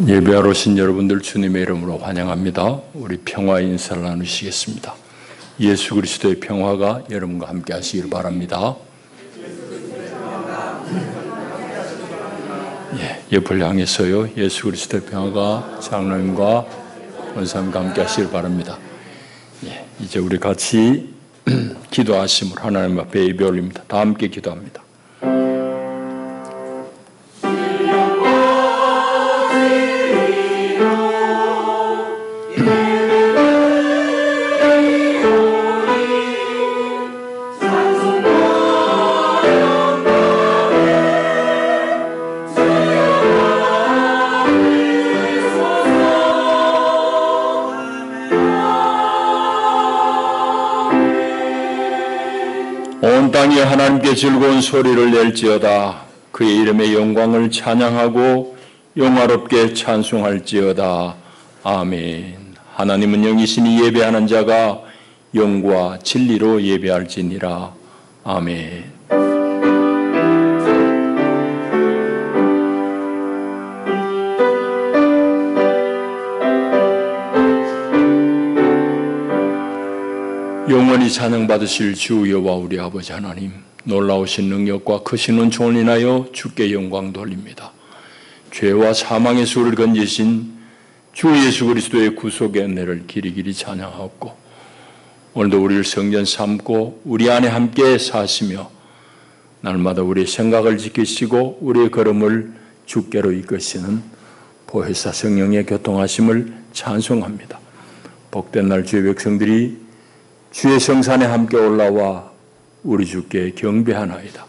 예배하러 오신 여러분들 주님의 이름으로 환영합니다. 우리 평화 인사를 나누시겠습니다. 예수 그리스도의 평화가 여러분과 함께 하시길 바랍니다. 옆을 향해서요. 예수 그리스도의 평화가 장로님과 원사님과 함께 하시길 바랍니다. 이제 우리 같이 기도하심으로 하나님 앞에 예배 올립니다. 다 함께 기도합니다. 온 땅이 하나님께 즐거운 소리를 낼지어다. 그의 이름의 영광을 찬양하고 영화롭게 찬송할지어다. 아멘. 하나님은 영이시니 예배하는 자가 영과 진리로 예배할지니라. 아멘. 영원히 찬양받으실 주 여호와 우리 아버지 하나님, 놀라우신 능력과 크신 은총을 인하여 주께 영광 돌립니다. 죄와 사망의 수를 건지신 주 예수 그리스도의 구속의 은혜를 길이길이 찬양하옵고, 오늘도 우리를 성전 삼고 우리 안에 함께 사시며 날마다 우리의 생각을 지키시고 우리의 걸음을 주께로 이끄시는 보혜사 성령의 교통하심을 찬송합니다. 복된 날 주의 백성들이 주의 성산에 함께 올라와 우리 주께 경배하나이다.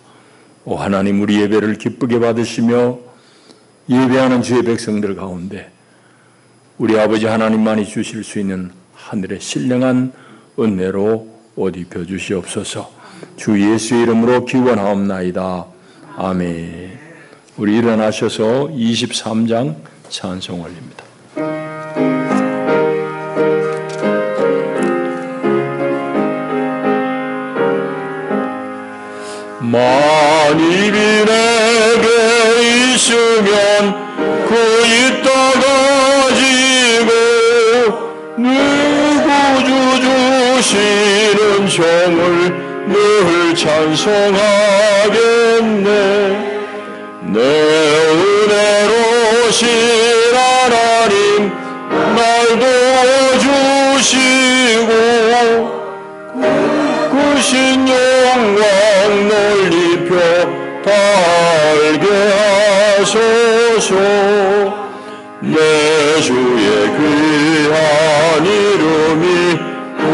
오 하나님, 우리 예배를 기쁘게 받으시며 예배하는 주의 백성들 가운데 우리 아버지 하나님만이 주실 수 있는 하늘의 신령한 은혜로 옷 입혀 주시옵소서. 주 예수의 이름으로 기원하옵나이다. 아멘. 우리 일어나셔서 23장 찬송 올립니다. 만입이 내게 있으면 그 입 닫아지고 늘 구주 주시는 종을 늘 찬송하겠네. 내 은혜로우신 하나님 날 도와주시고 크신 영광 넓혀 달게 하소서. 내 주의 귀한 이름이 날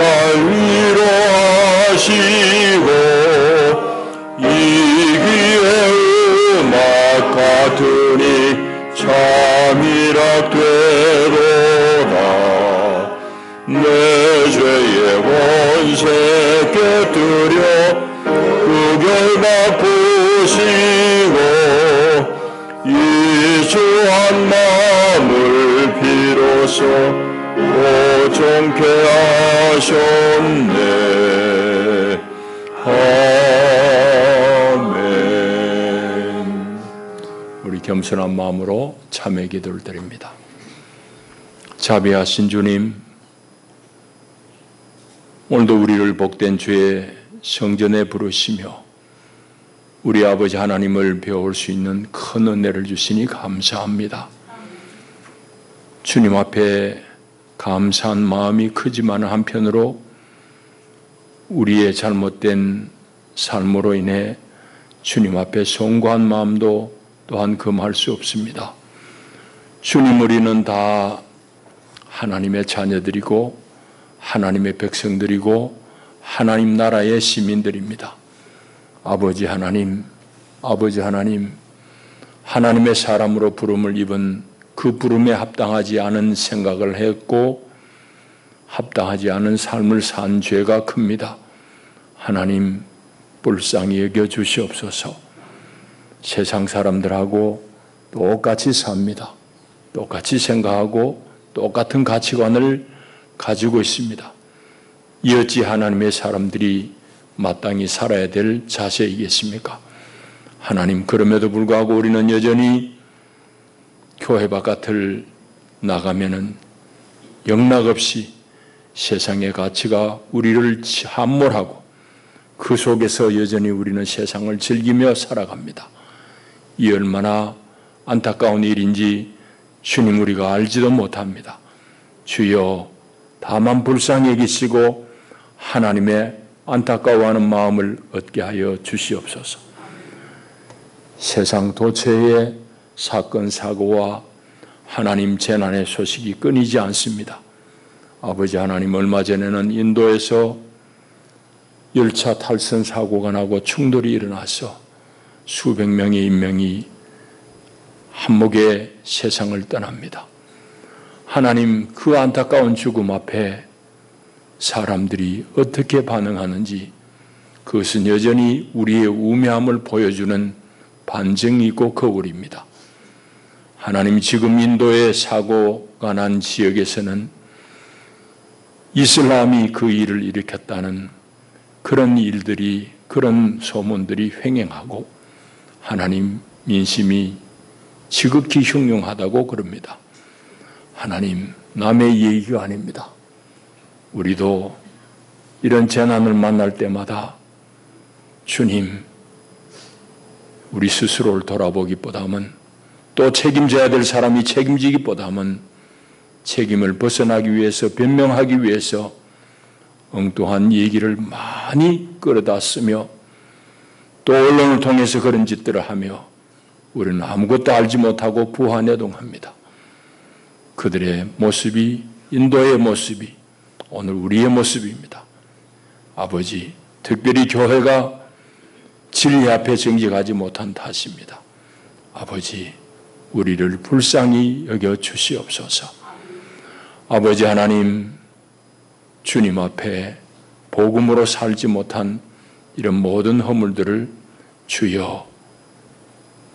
위로하시고 이 귀의 음악 같으니 참이라 되도다. 내 죄의 원세 깨뜨려 구결바꾸시고 이주한 마음을 비로소 보존케 하셨네. 아멘. 우리 겸손한 마음으로 참회 기도를 드립니다. 자비하신 주님, 오늘도 우리를 복된 주의 성전에 부르시며 우리 아버지 하나님을 배울 수 있는 큰 은혜를 주시니 감사합니다. 주님 앞에 감사한 마음이 크지만 한편으로 우리의 잘못된 삶으로 인해 주님 앞에 송구한 마음도 또한 금할 수 없습니다. 주님, 우리는 다 하나님의 자녀들이고 하나님의 백성들이고 하나님 나라의 시민들입니다. 아버지 하나님, 하나님의 사람으로 부름을 입은 그 부름에 합당하지 않은 생각을 했고 합당하지 않은 삶을 산 죄가 큽니다. 하나님, 불쌍히 여겨 주시옵소서. 세상 사람들하고 똑같이 삽니다. 똑같이 생각하고 똑같은 가치관을 가지고 있습니다. 이 어찌 하나님의 사람들이 마땅히 살아야 될 자세이겠습니까? 하나님, 그럼에도 불구하고 우리는 여전히 교회 바깥을 나가면은 영락없이 세상의 가치가 우리를 함몰하고 그 속에서 여전히 우리는 세상을 즐기며 살아갑니다. 이 얼마나 안타까운 일인지 주님 우리가 알지도 못합니다. 주여 다만 불쌍히 여기시고 하나님의 안타까워하는 마음을 얻게 하여 주시옵소서. 세상 도처의 사건 사고와 하나님 재난의 소식이 끊이지 않습니다. 아버지 하나님, 얼마 전에는 인도에서 열차 탈선 사고가 나고 충돌이 일어나서 수백 명의 인명이 한목에 세상을 떠납니다. 하나님, 그 안타까운 죽음 앞에 사람들이 어떻게 반응하는지 그것은 여전히 우리의 우매함을 보여주는 반증이고 거울입니다. 하나님, 지금 인도의 사고가 난 지역에서는 이슬람이 그 일을 일으켰다는 그런 일들이, 그런 소문들이 횡행하고 하나님, 민심이 지극히 흉흉하다고 그럽니다. 하나님, 남의 얘기가 아닙니다. 우리도 이런 재난을 만날 때마다 주님, 우리 스스로를 돌아보기보다는 또 책임져야 될 사람이 책임지기보다는 책임을 벗어나기 위해서, 변명하기 위해서 엉뚱한 얘기를 많이 끌어다 쓰며 또 언론을 통해서 그런 짓들을 하며 우리는 아무것도 알지 못하고 부하내동합니다. 그들의 모습이, 인도의 모습이 오늘 우리의 모습입니다. 아버지, 특별히 교회가 진리 앞에 정직하지 못한 탓입니다. 아버지, 우리를 불쌍히 여겨 주시옵소서. 아버지 하나님, 주님 앞에 복음으로 살지 못한 이런 모든 허물들을 주여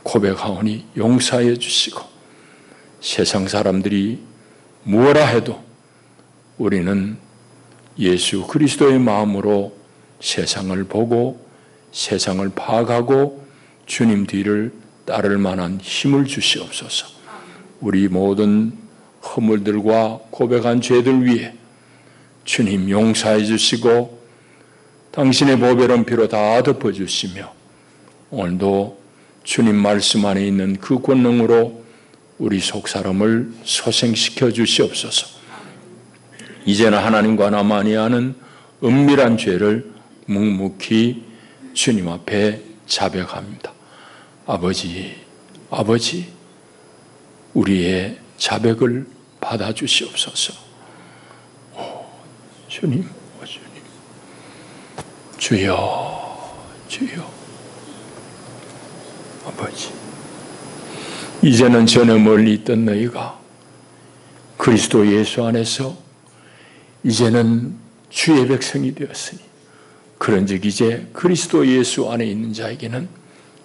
고백하오니 용서해 주시고, 세상 사람들이 무엇라 해도 우리는 예수 그리스도의 마음으로 세상을 보고 세상을 파악하고 주님 뒤를 따를 만한 힘을 주시옵소서. 우리 모든 허물들과 고백한 죄들 위해 주님 용서해 주시고 당신의 보배로운 피로 다 덮어주시며 오늘도 주님 말씀 안에 있는 그 권능으로 우리 속사람을 소생시켜 주시옵소서. 이제는 하나님과 나만이 아는 은밀한 죄를 묵묵히 주님 앞에 자백합니다. 아버지, 우리의 자백을 받아주시옵소서. 주님, 주여, 아버지, 이제는 전에 멀리 있던 너희가 그리스도 예수 안에서 이제는 주의 백성이 되었으니 그런즉 이제 그리스도 예수 안에 있는 자에게는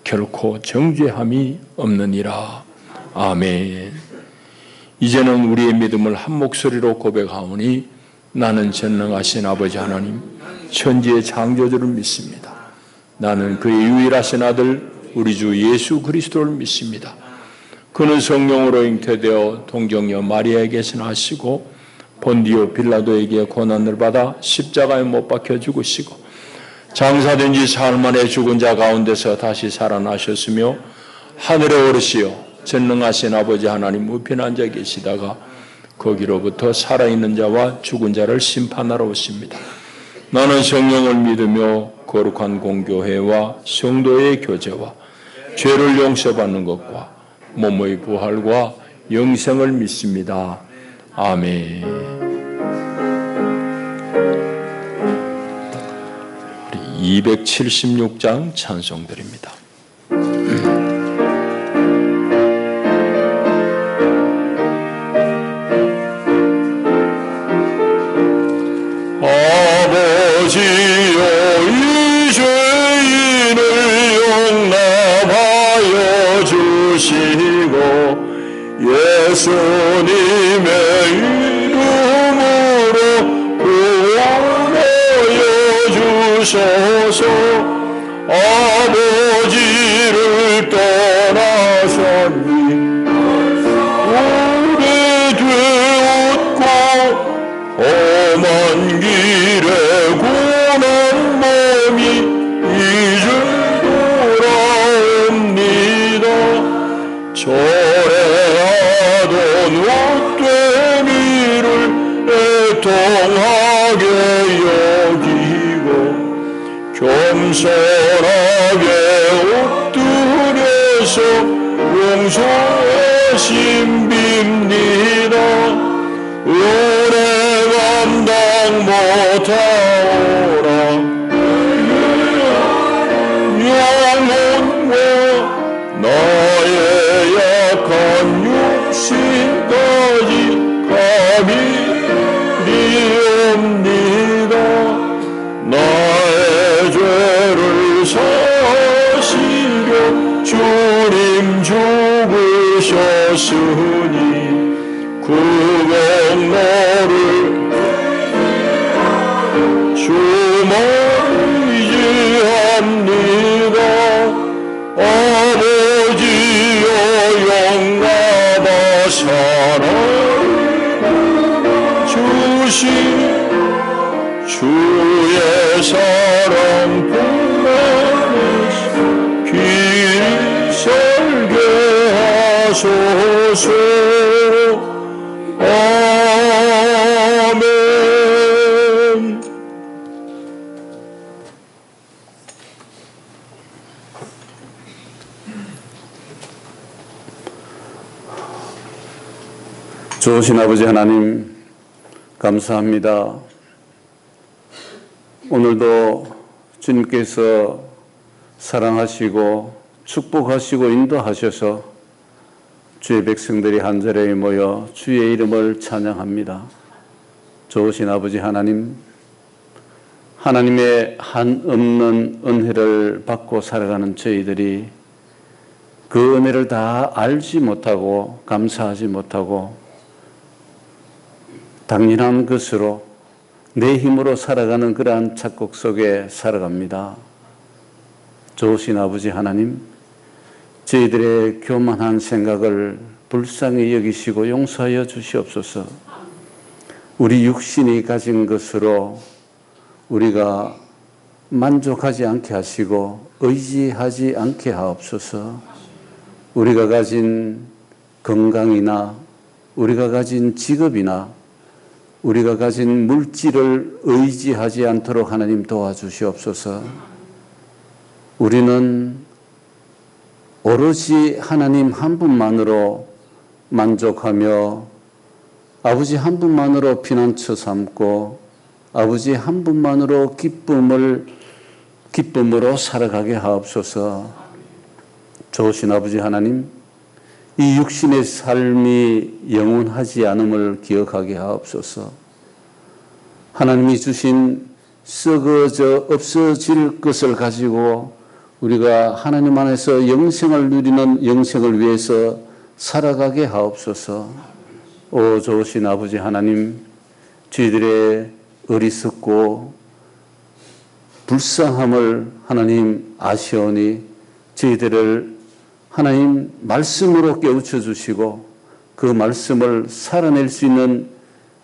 결코 정죄함이 없느니라. 아멘. 이제는 우리의 믿음을 한 목소리로 고백하오니 나는 전능하신 아버지 하나님, 천지의 창조주를 믿습니다. 나는 그의 유일하신 아들 우리 주 예수 그리스도를 믿습니다. 그는 성령으로 잉태되어 동정녀 마리아에게서 나시고 본디오 빌라도에게 고난을 받아 십자가에 못 박혀 죽으시고 장사된 지 사흘 만에 죽은 자 가운데서 다시 살아나셨으며 하늘에 오르시어 전능하신 아버지 하나님 우편에 앉아 계시다가 거기로부터 살아있는 자와 죽은 자를 심판하러 오십니다. 나는 성령을 믿으며 거룩한 공교회와 성도의 교제와 죄를 용서받는 것과 몸의 부활과 영생을 믿습니다. 아멘. 우리 276장 찬송드립니다. 아버지여, 이 죄인을 용납하여 주시고 예수님의 이름으로 구원하여 주소서. 아버지를 떠나셨니 못된 일을 애통하게 여기고 겸손하게 엎드려서 용서하심 빕니다. 은혜 감당 못하오라. 영혼과 나의 약한 육신까지 감히 리옵니다. 나의 죄를 사시려 주님 죽으셨으니 그 공로를 주의지합니다. 아버지여 영광과 사랑 주신 주의 사랑 풍만해서 귀히 살게 하소서. 아멘. 좋으신 아버지 하나님, 감사합니다. 오늘도 주님께서 사랑하시고 축복하시고 인도하셔서 주의 백성들이 한 자리에 모여 주의 이름을 찬양합니다. 좋으신 아버지 하나님, 하나님의 한없는 은혜를 받고 살아가는 저희들이 그 은혜를 다 알지 못하고 감사하지 못하고 당연한 것으로 내 힘으로 살아가는 그러한 착곡 속에 살아갑니다. 좋으신 아버지 하나님, 저희들의 교만한 생각을 불쌍히 여기시고 용서하여 주시옵소서. 우리 육신이 가진 것으로 우리가 만족하지 않게 하시고 의지하지 않게 하옵소서. 우리가 가진 건강이나 우리가 가진 직업이나 우리가 가진 물질을 의지하지 않도록 하나님 도와주시옵소서. 우리는 오로지 하나님 한 분만으로 만족하며 아버지 한 분만으로 피난처 삼고 아버지 한 분만으로 기쁨으로 살아가게 하옵소서. 좋으신 아버지 하나님, 이 육신의 삶이 영원하지 않음을 기억하게 하옵소서. 하나님이 주신 썩어져 없어질 것을 가지고 우리가 하나님 안에서 영생을 누리는 영생을 위해서 살아가게 하옵소서. 오 좋으신 아버지 하나님, 저희들의 어리석고 불쌍함을 하나님 아시오니 저희들을 하나님 말씀으로 깨우쳐 주시고 그 말씀을 살아낼 수 있는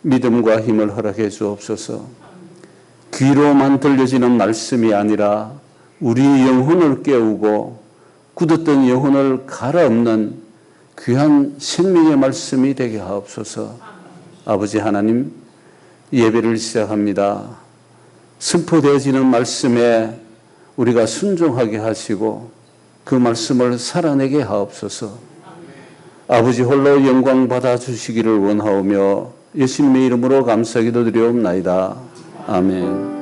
믿음과 힘을 허락해 주옵소서. 귀로만 들려지는 말씀이 아니라 우리 영혼을 깨우고 굳었던 영혼을 갈아엎는 귀한 생명의 말씀이 되게 하옵소서. 아버지 하나님, 예배를 시작합니다. 선포되어지는 말씀에 우리가 순종하게 하시고 그 말씀을 살아내게 하옵소서. 아버지 홀로 영광 받아 주시기를 원하오며 예수님의 이름으로 감사기도 드리옵나이다. 아멘.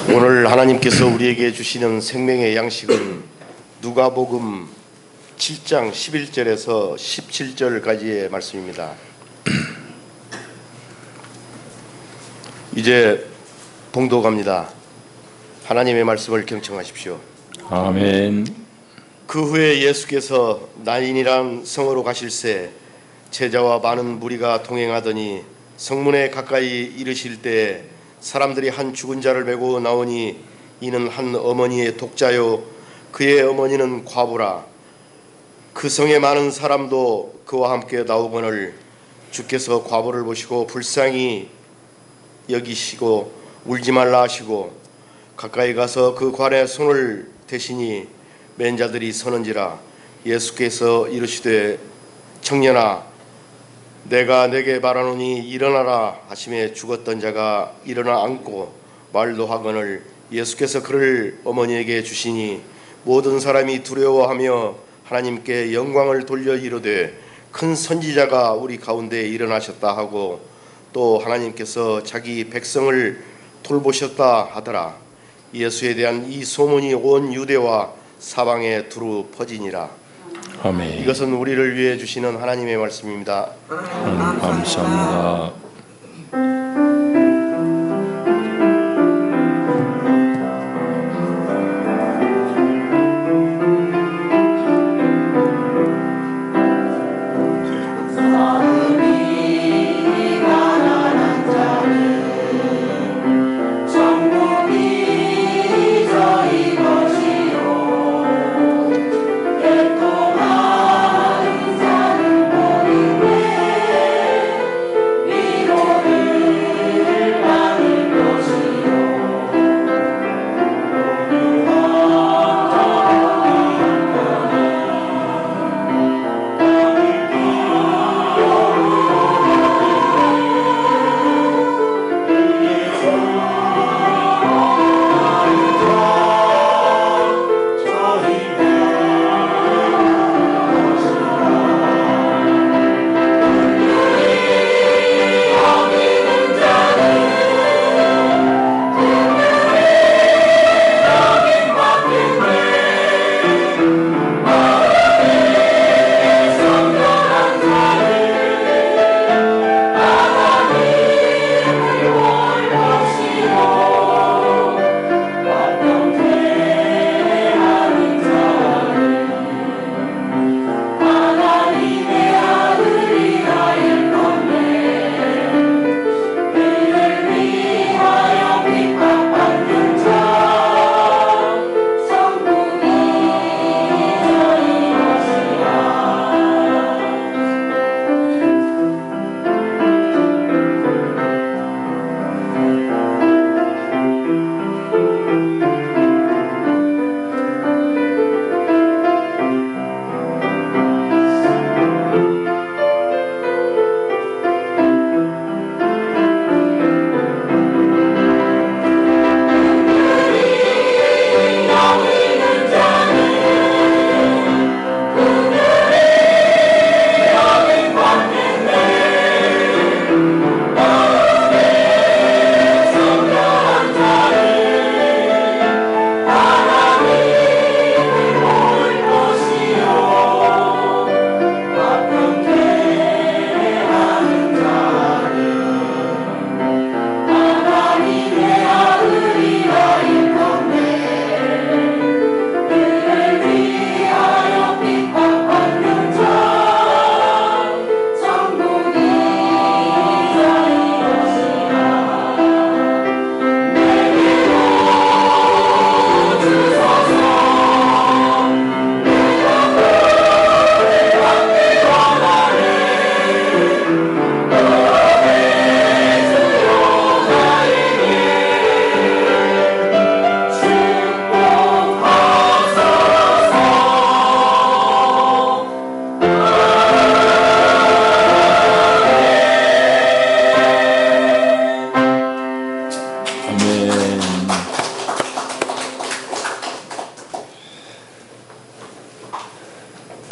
오늘 하나님께서 우리에게 주시는 생명의 양식은 누가복음 7장 11절에서 17절까지의 말씀입니다. 이제 봉독합니다. 하나님의 말씀을 경청하십시오. 아멘. 그 후에 예수께서 나인이란 성으로 가실새 제자와 많은 무리가 동행하더니 성문에 가까이 이르실 때 사람들이 한 죽은 자를 메고 나오니 이는 한 어머니의 독자요 그의 어머니는 과부라. 그 성에 많은 사람도 그와 함께 나오거늘 주께서 과부를 보시고 불쌍히 여기시고 울지 말라 하시고 가까이 가서 그 관에 손을 대시니 맨 자들이 서는지라. 예수께서 이르시되 청년아 내가 내게 말하노니 일어나라 하시매 죽었던 자가 일어나 앉고 말도 하거늘 예수께서 그를 어머니에게 주시니 모든 사람이 두려워하며 하나님께 영광을 돌려 이르되 큰 선지자가 우리 가운데 일어나셨다 하고 또 하나님께서 자기 백성을 돌보셨다 하더라. 예수에 대한 이 소문이 온 유대와 사방에 두루 퍼지니라. 아멘. 이것은 우리를 위해 주시는 하나님의 말씀입니다. 하나님 감사합니다.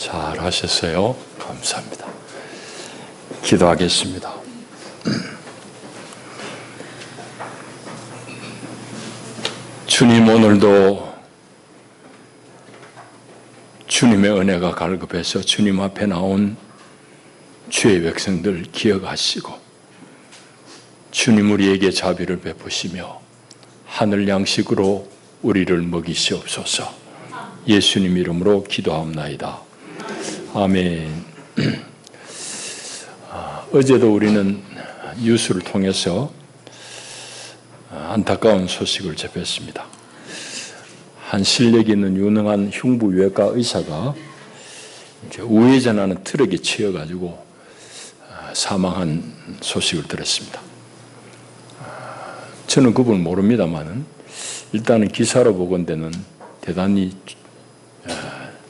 잘 하셨어요. 감사합니다. 기도하겠습니다. 주님, 오늘도 주님의 은혜가 갈급해서 주님 앞에 나온 주의 백성들 기억하시고 주님 우리에게 자비를 베푸시며 하늘 양식으로 우리를 먹이시옵소서. 예수님 이름으로 기도하옵나이다. 아멘. 어제도 우리는 뉴스를 통해서 안타까운 소식을 접했습니다. 한 실력 있는 유능한 흉부외과 의사가 우회전하는 트럭에 치여가지고 사망한 소식을 들었습니다. 저는 그분을 모릅니다만은 일단은 기사로 보건대는 대단히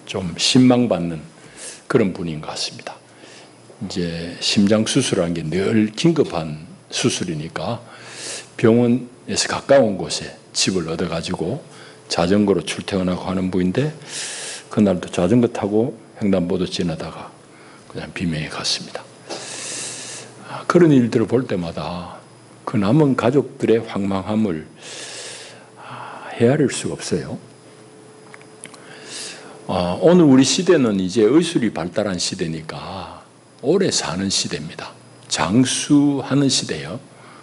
좀 신망받는 그런 분인 것 같습니다. 이제 심장 수술하는 게 늘 긴급한 수술이니까 병원에서 가까운 곳에 집을 얻어가지고 자전거로 출퇴근하고 하는 분인데 그날도 자전거 타고 횡단보도 지나다가 그냥 비명에 갔습니다. 그런 일들을 볼 때마다 그 남은 가족들의 황망함을 헤아릴 수가 없어요. 오늘 우리 시대는 이제 의술이 발달한 시대니까 오래 사는 시대입니다. 장수하는 시대예요.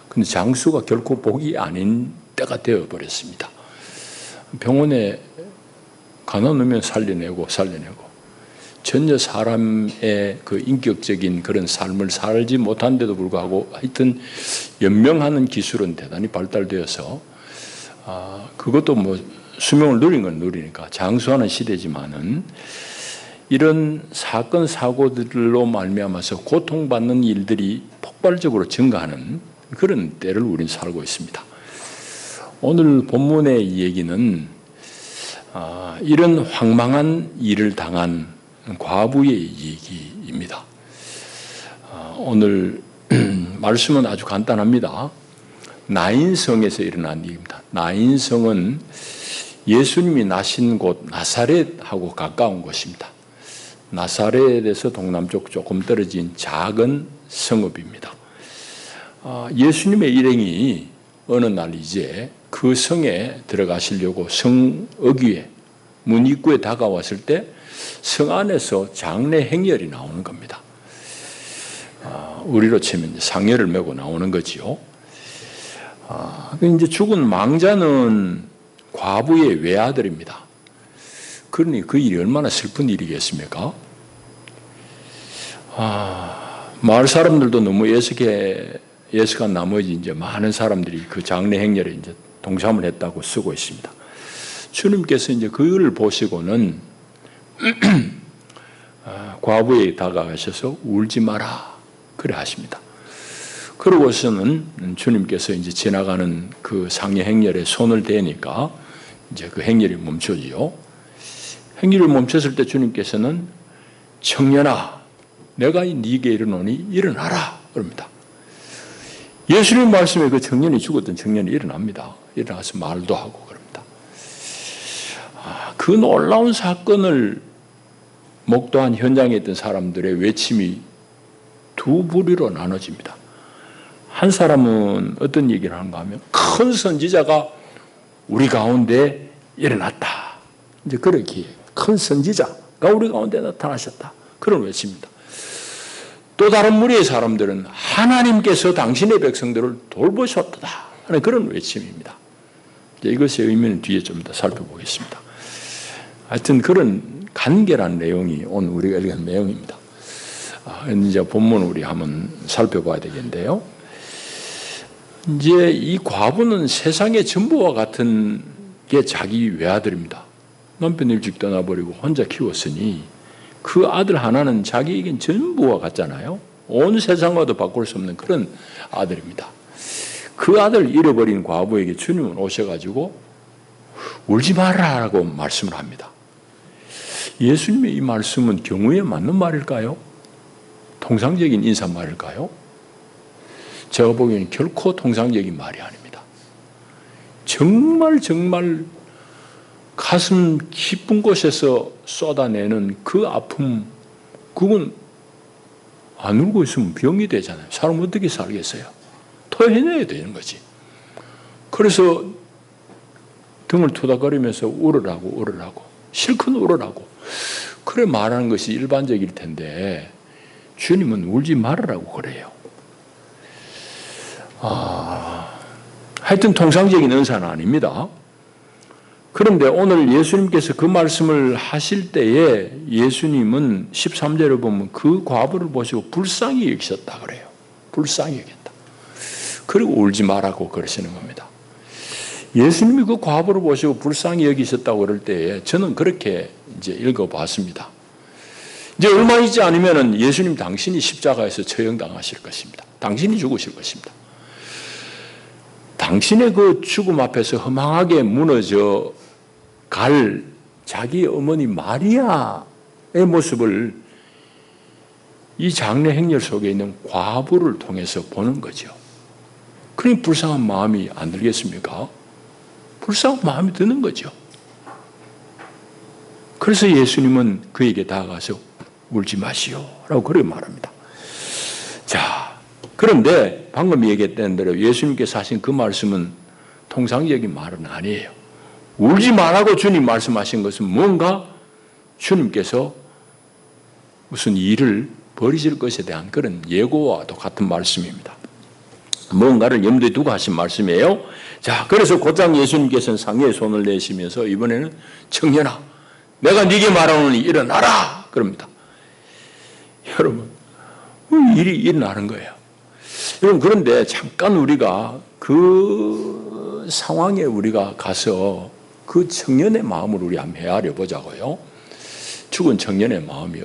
근데 장수가 결코 복이 아닌 때가 되어버렸습니다. 병원에 가놓으면 살려내고 전혀 사람의 그 인격적인 그런 삶을 살지 못한데도 불구하고 하여튼 연명하는 기술은 대단히 발달되어서 그것도 뭐 수명을 누린 건 누리니까 장수하는 시대지만은 이런 사건 사고들로 말미암아서 고통받는 일들이 폭발적으로 증가하는 그런 때를 우리는 살고 있습니다. 오늘 본문의 이 얘기는 이런 황망한 일을 당한 과부의 얘기입니다. 오늘 말씀은 아주 간단합니다. 나인성에서 일어난 일입니다. 나인성은 예수님이 나신 곳 나사렛하고 가까운 곳입니다. 나사렛에서 동남쪽 조금 떨어진 작은 성읍입니다. 예수님의 일행이 어느 날 이제 그 성에 들어가시려고 성 어귀에 문 입구에 다가왔을 때 성 안에서 장례 행렬이 나오는 겁니다. 우리로 치면 상여를 메고 나오는 거지요. 이제 죽은 망자는 과부의 외아들입니다. 그러니 그 일이 얼마나 슬픈 일이겠습니까? 마을 사람들도 너무 예석한 나머지 이제 많은 사람들이 그 장례 행렬에 이제 동참을 했다고 쓰고 있습니다. 주님께서 이제 그를 보시고는 과부에 다가가셔서 울지 마라 그래 하십니다. 그러고서는 주님께서 이제 지나가는 그 상례 행렬에 손을 대니까 이제 그 행렬이 멈춰지요. 행렬이 멈췄을 때 주님께서는 청년아, 내가 네게 이르노니 일어나라 그럽니다. 예수님 말씀에 그 청년이 죽었던 청년이 일어납니다. 일어나서 말도 하고 그럽니다. 그 놀라운 사건을 목도한 현장에 있던 사람들의 외침이 두 부류로 나눠집니다. 한 사람은 어떤 얘기를 하는가 하면 큰 선지자가 우리 가운데 일어났다. 이제 그렇게 큰 선지자가 우리 가운데 나타나셨다. 그런 외침입니다. 또 다른 무리의 사람들은 하나님께서 당신의 백성들을 돌보셨다 하는 그런 외침입니다. 이것의 의미는 뒤에 좀 더 살펴보겠습니다. 하여튼 그런 간결한 내용이 오늘 우리가 읽은 내용입니다. 이제 본문 우리 한번 살펴봐야 되겠는데요. 이제 이 과부는 세상의 전부와 같은 게 자기 외아들입니다. 남편 일찍 떠나버리고 혼자 키웠으니 그 아들 하나는 자기에겐 전부와 같잖아요. 온 세상과도 바꿀 수 없는 그런 아들입니다. 그 아들 잃어버린 과부에게 주님은 오셔가지고 울지 마라라고 말씀을 합니다. 예수님의 이 말씀은 경우에 맞는 말일까요? 통상적인 인사말일까요? 제가 보기에는 결코 통상적인 말이 아닙니다. 정말 가슴 깊은 곳에서 쏟아내는 그 아픔, 그건 안 울고 있으면 병이 되잖아요. 사람 어떻게 살겠어요? 토해내야 되는 거지. 그래서 등을 토닥거리면서 울으라고 실컷 울으라고. 그래 말하는 것이 일반적일 텐데 주님은 울지 말으라고 그래요. 하여튼 통상적인 은사는 아닙니다. 그런데 오늘 예수님께서 그 말씀을 하실 때에 예수님은 13절에 보면 그 과부를 보시고 불쌍히 여기셨다 그래요. 불쌍히 여겼다. 그리고 울지 말라고 그러시는 겁니다. 예수님이 그 과부를 보시고 불쌍히 여기셨다고 그럴 때에 저는 그렇게 이제 읽어봤습니다. 이제 얼마 있지 않으면 예수님 당신이 십자가에서 처형당하실 것입니다. 당신이 죽으실 것입니다. 당신의 그 죽음 앞에서 허망하게 무너져 갈 자기 어머니 마리아의 모습을 이 장례 행렬 속에 있는 과부를 통해서 보는 거죠. 그러니 불쌍한 마음이 안 들겠습니까? 불쌍한 마음이 드는 거죠. 그래서 예수님은 그에게 다가가서 울지 마시오 라고 그렇게 말합니다. 자, 그런데 방금 얘기했던 대로 예수님께서 하신 그 말씀은 통상적인 말은 아니에요. 울지 말라고 주님 말씀하신 것은 뭔가 주님께서 무슨 일을 벌이실 것에 대한 그런 예고와도 같은 말씀입니다. 뭔가를 염두에 두고 하신 말씀이에요. 자, 그래서 곧장 예수님께서는 상의에 손을 내시면서 이번에는 청년아, 내가 네게 말하노니 일어나라 그럽니다. 여러분, 일이 일어나는 거예요. 여러분, 그런데 잠깐 우리가 그 상황에 우리가 가서 그 청년의 마음을 우리 한번 헤아려 보자고요. 죽은 청년의 마음이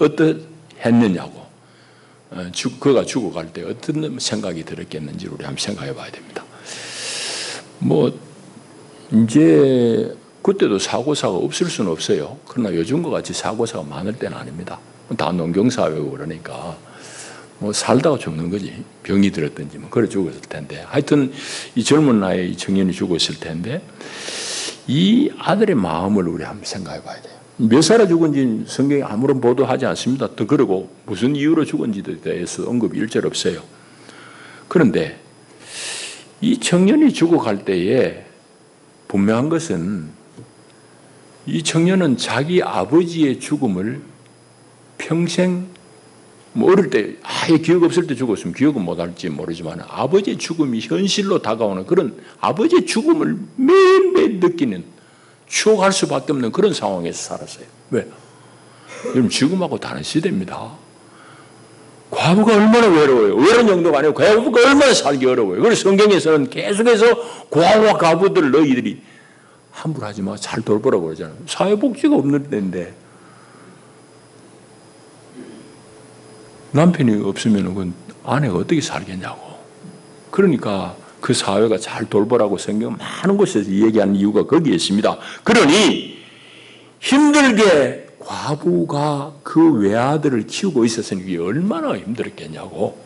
어떠했느냐고. 그가 죽어갈 때 어떤 생각이 들었겠는지 우리 한번 생각해 봐야 됩니다. 이제 그때도 사고사가 없을 수는 없어요. 그러나 요즘과 같이 사고사가 많을 때는 아닙니다. 다 농경사회고 그러니까 살다가 죽는 거지. 병이 들었든지 그래 죽었을 텐데. 하여튼 이 젊은 나이에 이 청년이 죽었을 텐데 이 아들의 마음을 우리 한번 생각해 봐야 돼요. 몇 살에 죽은지 성경에 아무런 보도하지 않습니다. 또 그리고 무슨 이유로 죽은지에 대해서 언급이 일절 없어요. 그런데 이 청년이 죽어갈 때에 분명한 것은 이 청년은 자기 아버지의 죽음을 평생 어릴 때 아예 기억 없을 때 죽었으면 기억은 못할지 모르지만 아버지의 죽음이 현실로 다가오는 그런 아버지의 죽음을 매일매일 느끼는 추억할 수밖에 없는 그런 상황에서 살았어요. 왜? 여러분 죽음하고 다른 시대입니다. 과부가 얼마나 외로워요. 외로운 정도가 아니고 과부가 얼마나 살기 어려워요. 그래서 성경에서는 계속해서 과부와 과부들 너희들이 함부로 하지 마. 잘 돌보라고 그러잖아요. 사회복지가 없는 데인데 남편이 없으면 그 아내가 어떻게 살겠냐고. 그러니까 그 사회가 잘 돌보라고 성경 많은 곳에서 얘기하는 이유가 거기에 있습니다. 그러니 힘들게 과부가 그 외아들을 키우고 있었으니 이게 얼마나 힘들었겠냐고.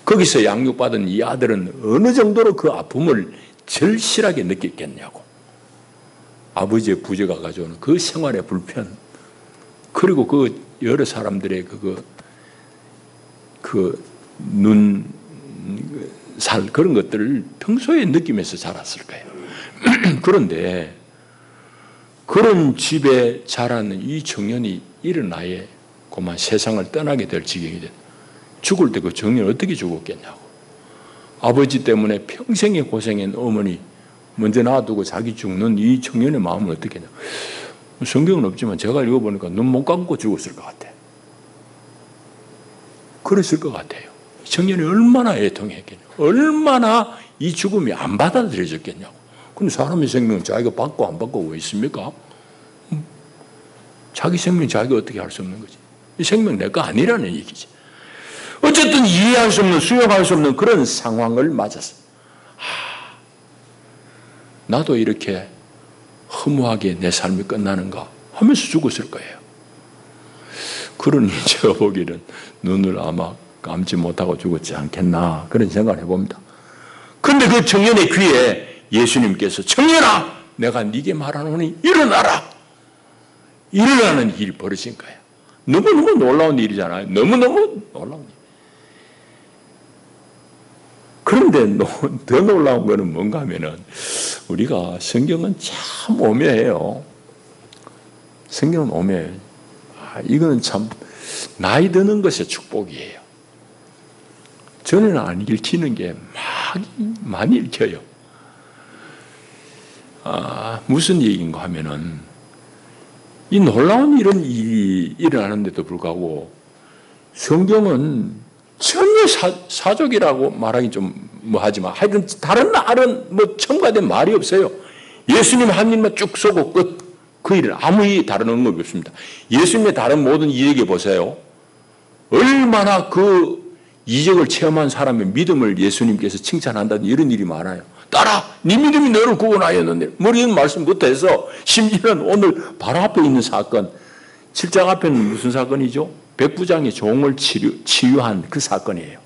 거기서 양육받은 이 아들은 어느 정도로 그 아픔을 절실하게 느꼈겠냐고. 아버지의 부재가 가져오는 그 생활의 불편, 그리고 그 여러 사람들의 살 그런 것들을 평소에 느끼면서 자랐을 거예요. 그런데 그런 집에 자라는 이 청년이 이른 나이에 그만 세상을 떠나게 될 지경이 된 죽을 때 그 청년이 어떻게 죽었겠냐고. 아버지 때문에 평생에 고생한 어머니 먼저 놔두고 자기 죽는 이 청년의 마음은 어떻게 했냐. 성경은 없지만 제가 읽어보니까 눈 못 감고 죽었을 것 같아. 그랬을 것 같아요. 청년이 얼마나 애통했겠냐. 얼마나 이 죽음이 안 받아들여졌겠냐고. 근데 사람의 생명은 자기가 받고 안 받고 왜 있습니까? 자기 생명 자기가 어떻게 할 수 없는 거지. 이 생명 내 거 아니라는 얘기지. 어쨌든 이해할 수 없는, 수용할 수 없는 그런 상황을 맞았어. 나도 이렇게 허무하게 내 삶이 끝나는가 하면서 죽었을 거예요. 그러니 제가 보기에는 눈을 아마 감지 못하고 죽었지 않겠나 그런 생각을 해봅니다. 그런데 그 청년의 귀에 예수님께서 청년아 내가 네게 말하노니 일어나라. 일어나는 일이 벌어진 거예요. 너무너무 놀라운 일이잖아요. 너무너무 놀라운 일. 그런데 더 놀라운 거는 뭔가 하면은 우리가 성경은 참 오묘해요. 성경은 오묘해요. 이거는 참 나이 드는 것의 축복이에요. 전에는 안 읽히는 게 많이 읽혀요. 무슨 얘기인가 하면은 이 놀라운 이런 일이 일어나는데도 불구하고 성경은 전혀 사족이라고 말하기 좀 하지만 하여튼 다른 첨가된 말이 없어요. 예수님 한 일만 쭉 쏘고 끝. 그 일은 아무 다른 언급이 없습니다. 예수님의 다른 모든 이적에 보세요. 얼마나 그 이적을 체험한 사람의 믿음을 예수님께서 칭찬한다는 이런 일이 많아요. 따라 네 믿음이 너를 구원하였는데 이런 말씀부터 해서 심지어는 오늘 바로 앞에 있는 사건 7장 앞에는 무슨 사건이죠? 백부장의 종을 치유한 그 사건이에요.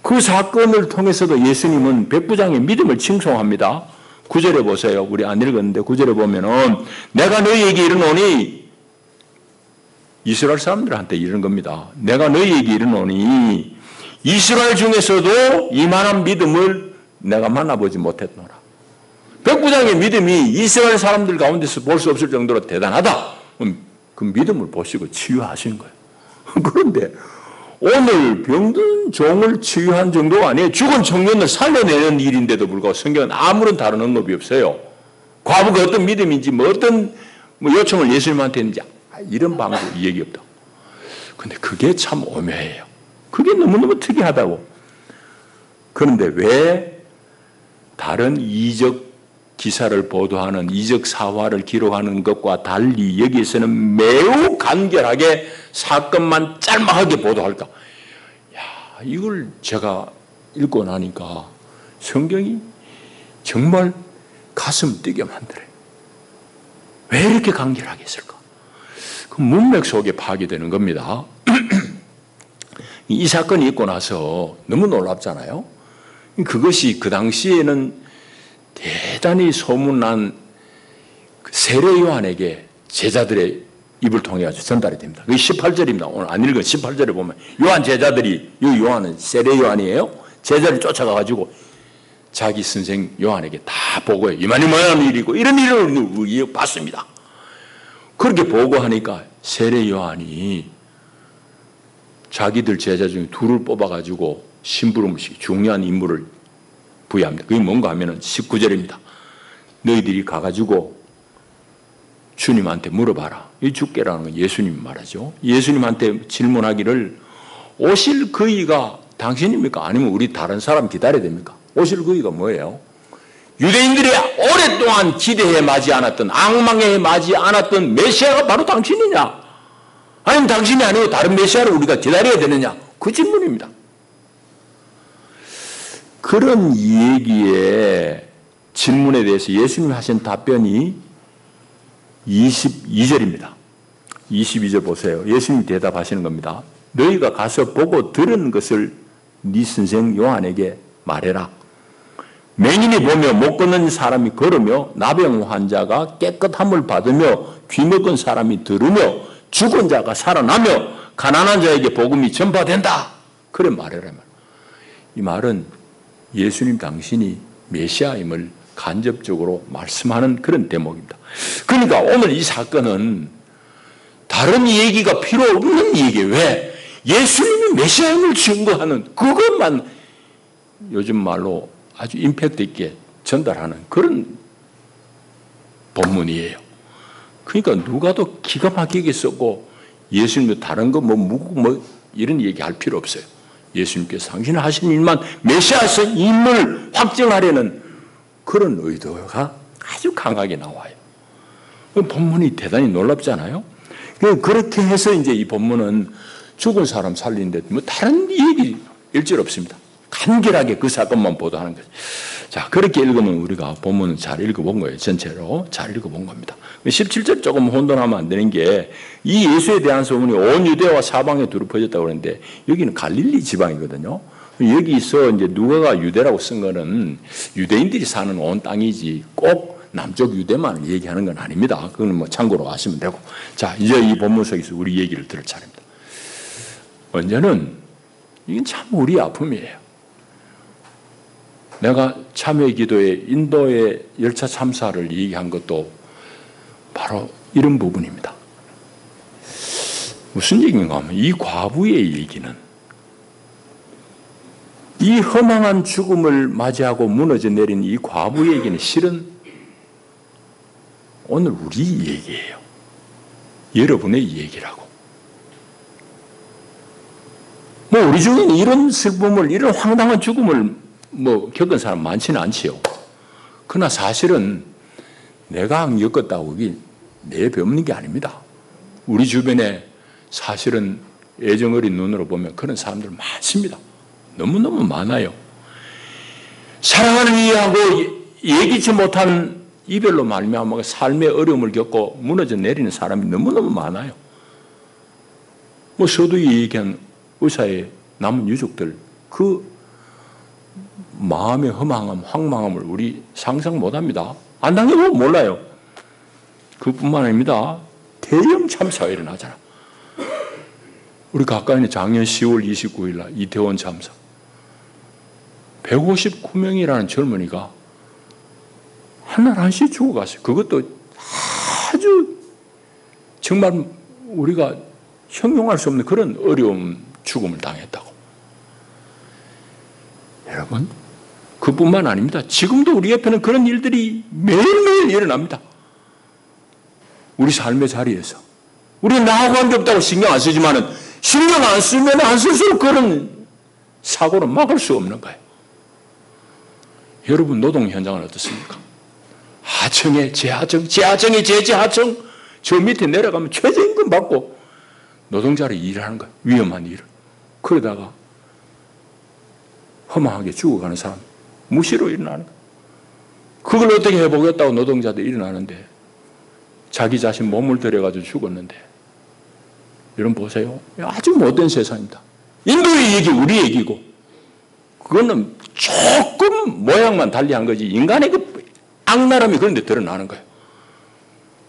그 사건을 통해서도 예수님은 백부장의 믿음을 칭송합니다. 9절에 보세요. 우리 안 읽었는데 9절에 보면은 내가 너희에게 이르노니 이스라엘 사람들한테 이르는 겁니다. 내가 너희에게 이르노니 이스라엘 중에서도 이만한 믿음을 내가 만나보지 못했노라. 백부장의 믿음이 이스라엘 사람들 가운데서 볼 수 없을 정도로 대단하다. 그 믿음을 보시고 치유하시는 거예요. 그런데 오늘 병든 종을 치유한 정도가 아니에요. 죽은 청년을 살려내는 일인데도 불구하고 성경은 아무런 다른 언급이 없어요. 과부가 어떤 믿음인지 어떤 요청을 예수님한테 했는지 이런 방법 얘기 없다. 근데 그게 참 오묘해요. 그게 너무너무 특이하다고. 그런데 왜 다른 이적 기사를 보도하는 이적 사화를 기록하는 것과 달리 여기에서는 매우 간결하게 사건만 짤막하게 보도할까? 이걸 제가 읽고 나니까 성경이 정말 가슴 뛰게 만들어요. 왜 이렇게 간결하게 했을까? 그 문맥 속에 파괴되는 겁니다. 이 사건이 있고 나서 너무 놀랍잖아요. 그것이 그 당시에는 대단히 소문난 세례 요한에게 제자들의 입을 통해 전달이 됩니다. 그게 18절입니다. 오늘 안 읽은 18절에 보면 요한 제자들이, 요한은 세례 요한이에요. 제자를 쫓아가가지고 자기 선생 요한에게 다 보고해요. 이만이 뭐하는 일이고 이런 일을 봤습니다. 그렇게 보고하니까 세례 요한이 자기들 제자 중에 둘을 뽑아가지고 심부름식 중요한 임무를 부여합니다. 그게 뭔가 하면은 19절입니다. 너희들이 가가지고 주님한테 물어봐라. 이 주께라는 건 예수님 말하죠. 예수님한테 질문하기를 오실 그이가 당신입니까? 아니면 우리 다른 사람 기다려야 됩니까? 오실 그이가 뭐예요? 유대인들이 오랫동안 기대해 마지 않았던, 앙망해 마지 않았던 메시아가 바로 당신이냐? 아니면 당신이 아니고 다른 메시아를 우리가 기다려야 되느냐? 그 질문입니다. 그런 얘기에 질문에 대해서 예수님이 하신 답변이 22절입니다. 22절 보세요. 예수님이 대답하시는 겁니다. 너희가 가서 보고 들은 것을 네 선생 요한에게 말해라. 맹인이 보며 못 걷는 사람이 걸으며 나병 환자가 깨끗함을 받으며 귀먹은 사람이 들으며 죽은 자가 살아나며 가난한 자에게 복음이 전파된다. 그래 말해라. 이 말은 예수님 당신이 메시아임을 간접적으로 말씀하는 그런 대목입니다. 그러니까 오늘 이 사건은 다른 얘기가 필요 없는 얘기예요. 왜? 예수님이 메시아임을 증거하는 그것만 요즘 말로 아주 임팩트 있게 전달하는 그런 본문이에요. 그러니까 누가 더 기가 막히게 썼고 예수님도 다른 거 이런 얘기할 필요 없어요. 예수님께서 당신이 하신 일만 메시아서 임을 확증하려는 그런 의도가 아주 강하게 나와요. 본문이 대단히 놀랍잖아요. 그렇게 해서 이제 이 본문은 죽은 사람 살리는데 다른 얘기 일절 없습니다. 간결하게 그 사건만 보도하는 거죠. 자, 그렇게 읽으면 우리가 본문은 잘 읽어본 거예요. 전체로 잘 읽어본 겁니다. 17절 조금 혼돈하면 안 되는 게 이 예수에 대한 소문이 온 유대와 사방에 두루 퍼졌다고 그러는데 여기는 갈릴리 지방이거든요. 여기서 이제 누가가 유대라고 쓴 거는 유대인들이 사는 온 땅이지 꼭 남쪽 유대만을 얘기하는 건 아닙니다. 그건 참고로 아시면 되고. 자, 이제 이 본문 속에서 우리 얘기를 들을 차례입니다. 먼저는 이건 참 우리의 아픔이에요. 내가 참여 기도에 인도의 열차 참사를 얘기한 것도 바로 이런 부분입니다. 무슨 얘기인가 하면 이 과부의 얘기는 이 허망한 죽음을 맞이하고 무너져 내린 이 과부의 얘기는 실은 오늘 우리 얘기예요. 여러분의 얘기라고. 뭐 우리 중에는 이런 슬픔을, 이런 황당한 죽음을 뭐 겪은 사람 많지는 않지요. 그러나 사실은 내가 겪었다고 이게 내 배우는 게 아닙니다. 우리 주변에 사실은 애정어린 눈으로 보면 그런 사람들 많습니다. 너무너무 많아요. 사랑을 이해하고 예기치 못한 이별로 말미암아 삶의 어려움을 겪고 무너져 내리는 사람이 너무너무 많아요. 뭐 서두에 얘기한 의사의 남은 유족들, 그 마음의 허망함, 황망함을 우리 상상 못합니다. 안 당해보면 몰라요. 그뿐만 아닙니다. 대형 참사가 일어나잖아. 우리 가까이 있는 작년 10월 29일 날 이태원 참사. 159명이라는 젊은이가 한날 한씩 죽어갔어요. 그것도 아주 정말 우리가 형용할 수 없는 그런 어려운 죽음을 당했다고. 여러분, 그뿐만 아닙니다. 지금도 우리 옆에는 그런 일들이 매일매일 일어납니다. 우리 삶의 자리에서. 우리는 나하고 관계없다고 신경 안 쓰지만은 신경 안 쓰면 안 쓸수록 그런 사고를 막을 수 없는 거예요. 여러분 노동 현장은 어떻습니까? 하청에 재하청, 재하청에 재재하청, 저 밑에 내려가면 최저임금 받고 노동자를 일하는 거예요. 위험한 일을. 그러다가 허망하게 죽어가는 사람, 무시로 일어나는 거예요. 그걸 어떻게 해보겠다고 노동자들이 일어나는데 자기 자신 몸을 들여가지고 죽었는데, 여러분 보세요. 아주 못된 세상입니다. 인도의 얘기 우리 얘기고, 그거는 조금 모양만 달리한 거지 인간의 그 악랄함이 그런 데 드러나는 거예요.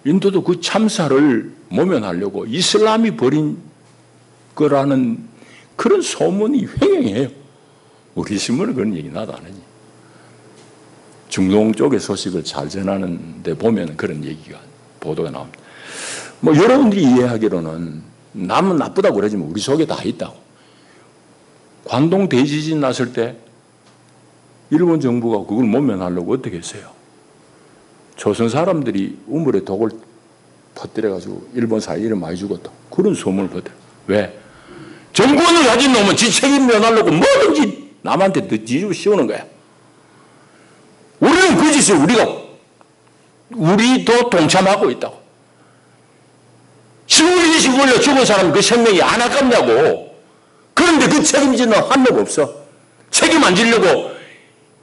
인도도 그 참사를 모면하려고 이슬람이 벌인 거라는 그런 소문이 횡행해요. 우리 신문은 그런 얘기 나도 안 하니. 중동 쪽의 소식을 잘 전하는 데 보면 그런 얘기가, 보도가 나옵니다. 뭐 여러분들이 이해하기로는 남은 나쁘다고 그러지만 우리 속에 다 있다고. 관동 대지진 났을 때 일본 정부가 그걸 모면하려고 어떻게 했어요? 조선 사람들이 우물에 독을 퍼뜨려가지고 일본 사람이 많이 죽었다. 그런 소문을 퍼뜨려. 왜? 정권을 가진 놈은 지 책임 면하려고 뭐든지 남한테 뒤집어 씌우는 거야. 우리는 그 짓을 우리도 동참하고 있다고. 시골이 시골로 죽은 사람 그 생명이 안 아깝냐고. 그런데 그 책임지는 한 놈 없어. 책임 안 지려고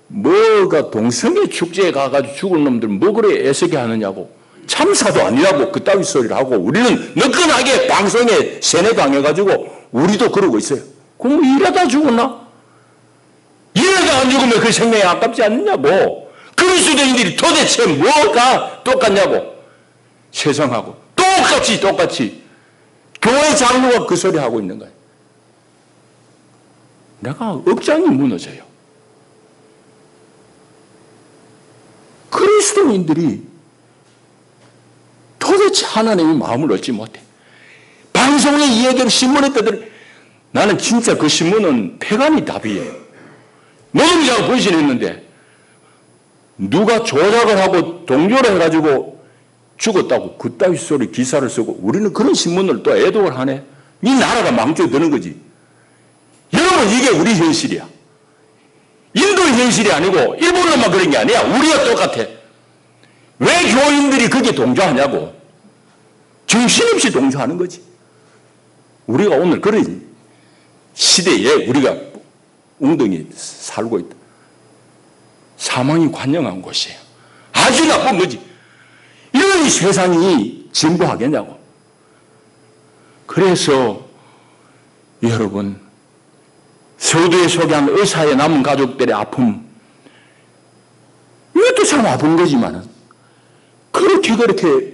뭐가 동성애 축제에 가가지고 죽은 놈들 뭐 그래 애쓰게 하느냐고. 참사도 아니라고 그따위 소리를 하고 우리는 너끈하게 방송에 세뇌당해가지고 우리도 그러고 있어요. 그럼 뭐 이러다 죽었나? 이러다 안 죽으면 그 생명이 아깝지 않느냐고. 그리스도인들이 도대체 뭐가 똑같냐고. 세상하고 똑같이 교회 장로가 그 소리 하고 있는 거예요. 내가 억장이 무너져요. 그리스도인들이 도대체 하나님의 마음을 얻지 못해. 방송에 이 얘기를 신문에 떠들. 나는 진짜 그 신문은 폐간이 답이에요. 노동자가 번신했는데 누가 조작을 하고 동조를 해가지고 죽었다고 그따위 소리 기사를 쓰고 우리는 그런 신문을 또 애독을 하네. 이 나라가 망쳐드는 거지. 여러분 이게 우리 현실이야. 인도의 현실이 아니고 일본만 그런 게 아니야. 우리가 똑같아. 왜 교인들이 그게 동조하냐고. 정신없이 동조하는 거지. 우리가 오늘 그런 시대에 우리가 웅덩이 살고 있다. 사망이 관영한 곳이에요. 아주 나쁜 거지. 이런 세상이 진보하겠냐고. 그래서 여러분 서두에 소개한 의사의 남은 가족들의 아픔, 이것도 참 아픈 거지만은 그렇게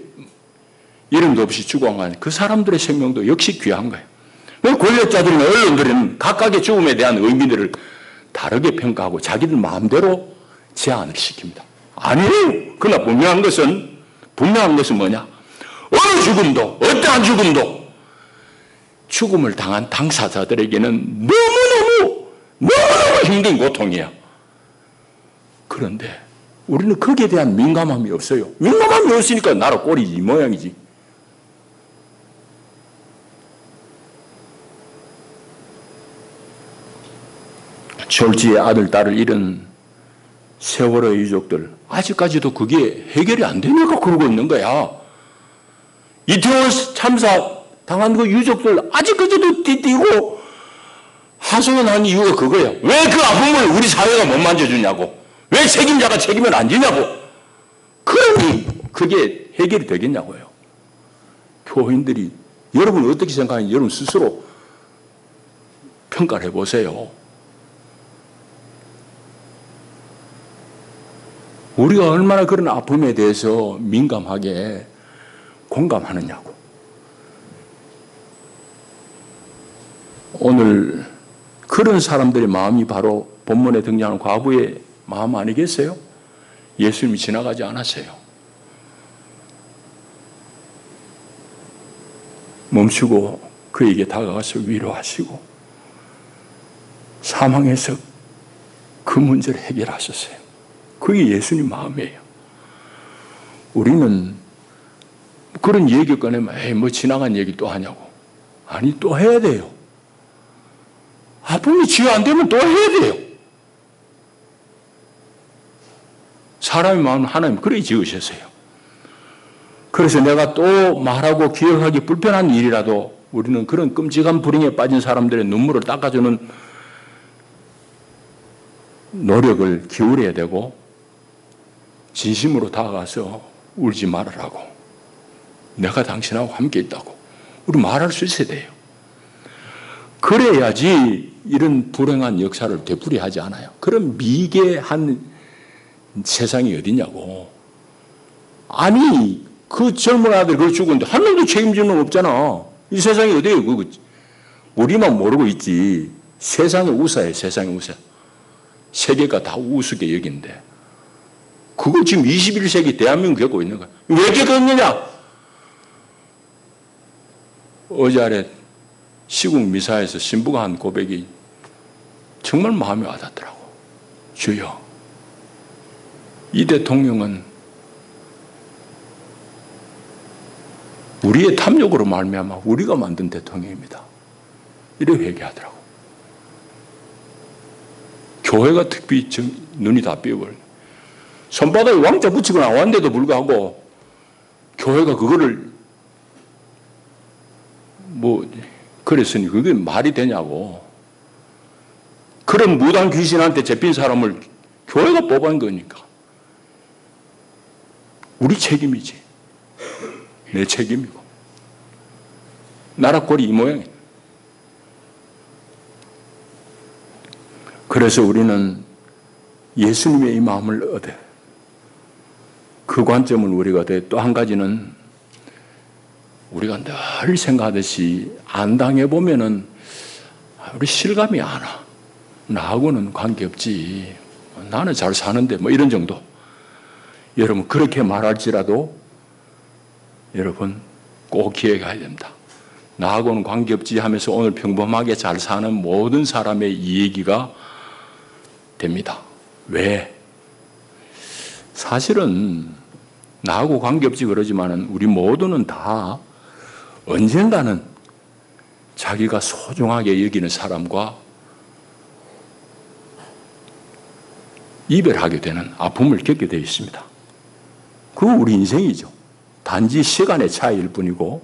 이름도 없이 죽어간 그 사람들의 생명도 역시 귀한 거예요. 권력자들이나 언론들은 각각의 죽음에 대한 의미들을 다르게 평가하고 자기들 마음대로 제안을 시킵니다. 아니에요. 그러나 분명한 것은 뭐냐? 어느 죽음도, 어떠한 죽음도 죽음을 당한 당사자들에게는 너무너무 힘든 고통이야. 그런데 우리는 거기에 대한 민감함이 없어요. 민감함이 없으니까 나라 꼴이 이 모양이지. 졸지의 아들, 딸을 잃은 세월호의 유족들, 아직까지도 그게 해결이 안 되니까 그러고 있는 거야. 이태원 참사 당한 그 유족들 아직까지도 띠띠고 하소연한 이유가 그거예요. 왜 그 아픔을 우리 사회가 못 만져주냐고. 왜 책임자가 책임을 안 지냐고. 그러니 그게 해결이 되겠냐고요. 교인들이 여러분 어떻게 생각하는지 여러분 스스로 평가를 해보세요. 우리가 얼마나 그런 아픔에 대해서 민감하게 공감하느냐고. 오늘 그런 사람들의 마음이 바로 본문에 등장하는 과부의 마음 아니겠어요? 예수님이 지나가지 않았어요. 멈추고 그에게 다가가서 위로하시고 사망에서 그 문제를 해결하셨어요. 그게 예수님 마음이에요. 우리는 그런 얘기 꺼내면 에이 뭐 지나간 얘기 또 하냐고. 아니 또 해야 돼요. 아픔이 치유 안 되면 또 해야 돼요. 사람의 마음은 하나님 그래 지으셨어요. 그래서 내가 또 말하고 기억하기 불편한 일이라도 우리는 그런 끔찍한 불행에 빠진 사람들의 눈물을 닦아주는 노력을 기울여야 되고 진심으로 다가가서 울지 말으라고. 내가 당신하고 함께 있다고. 우리 말할 수 있어야 돼요. 그래야지 이런 불행한 역사를 되풀이하지 않아요. 그런 미개한 세상이 어디냐고. 아니 그 젊은 아들 그걸 죽었는데 한 놈도 책임지는 놈 없잖아. 이 세상이 어디예요? 우리만 모르고 있지. 세상의 우사예요. 세상의 우사. 세계가 다 우습게 여긴데 그거 지금 21세기 대한민국 겪고 있는 거야. 왜 겪었느냐? 어제 아래 시국 미사에서 신부가 한 고백이 정말 마음에 와닿더라고. 주여, 이 대통령은 우리의 탐욕으로 말미암아 우리가 만든 대통령입니다. 이래 회개하더라고. 교회가 특히 눈이 다 삐어버려. 손바닥에 왕자 붙이고 나왔는데도 불구하고 교회가 그거를 그랬으니 그게 말이 되냐고. 그런 무당 귀신한테 잡힌 사람을 교회가 뽑은 거니까. 우리 책임이지. 내 책임이고. 나라 꼴이 이 모양이야. 그래서 우리는 예수님의 이 마음을 얻어. 그 관점을 우리가 얻어. 또 한 가지는 우리가 늘 생각하듯이 안 당해보면은 우리 실감이 안 와. 나하고는 관계없지. 나는 잘 사는데 뭐 이런 정도. 여러분 그렇게 말할지라도 여러분 꼭 기억해야 됩니다. 나하고는 관계없지 하면서 오늘 평범하게 잘 사는 모든 사람의 이 얘기가 됩니다. 왜? 사실은 나하고 관계없지 그러지만은 우리 모두는 다 언젠가는 자기가 소중하게 여기는 사람과 이별하게 되는 아픔을 겪게 되어 있습니다. 그건 우리 인생이죠. 단지 시간의 차이일 뿐이고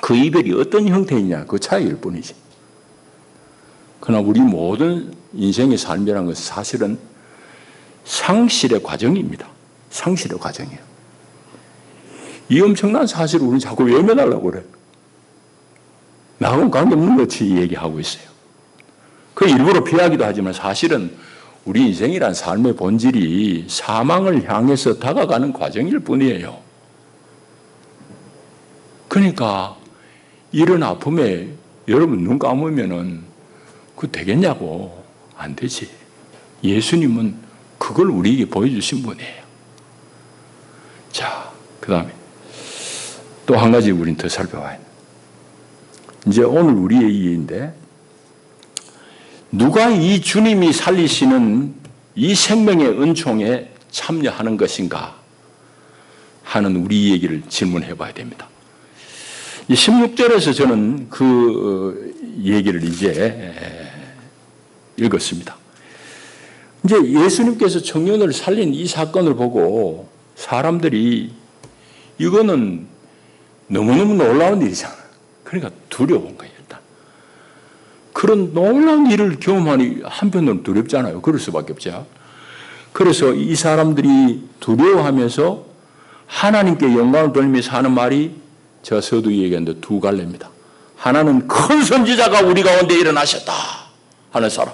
그 이별이 어떤 형태이냐 그 차이일 뿐이지. 그러나 우리 모든 인생의 삶이라는 것은 사실은 상실의 과정입니다. 상실의 과정이에요. 이 엄청난 사실을 우리는 자꾸 외면하려고 그래. 나하고는 관계없는 것이 얘기하고 있어요. 그 일부러 피하기도 하지만 사실은 우리 인생이란 삶의 본질이 사망을 향해서 다가가는 과정일 뿐이에요. 그러니까 이런 아픔에 여러분 눈 감으면은 그거 되겠냐고. 안 되지. 예수님은 그걸 우리에게 보여주신 분이에요. 자, 그 다음에 또 한 가지 우린 더 살펴봐야 돼. 이제 오늘 우리의 이해인데, 누가 이 주님이 살리시는 이 생명의 은총에 참여하는 것인가 하는 우리 얘기를 질문해 봐야 됩니다. 이 16절에서 저는 그 얘기를 이제 읽었습니다. 이제 예수님께서 청년을 살린 이 사건을 보고 사람들이 이거는 너무너무 놀라운 일이잖아요. 그러니까 두려운 거예요, 일단. 그런 놀라운 일을 경험하니 한편으로는 두렵잖아요. 그럴 수밖에 없죠. 그래서 이 사람들이 두려워하면서 하나님께 영광을 돌리면서 하는 말이 제가 서두에 얘기했는데 두 갈래입니다. 하나는 큰 선지자가 우리 가운데 일어나셨다 하는 사람.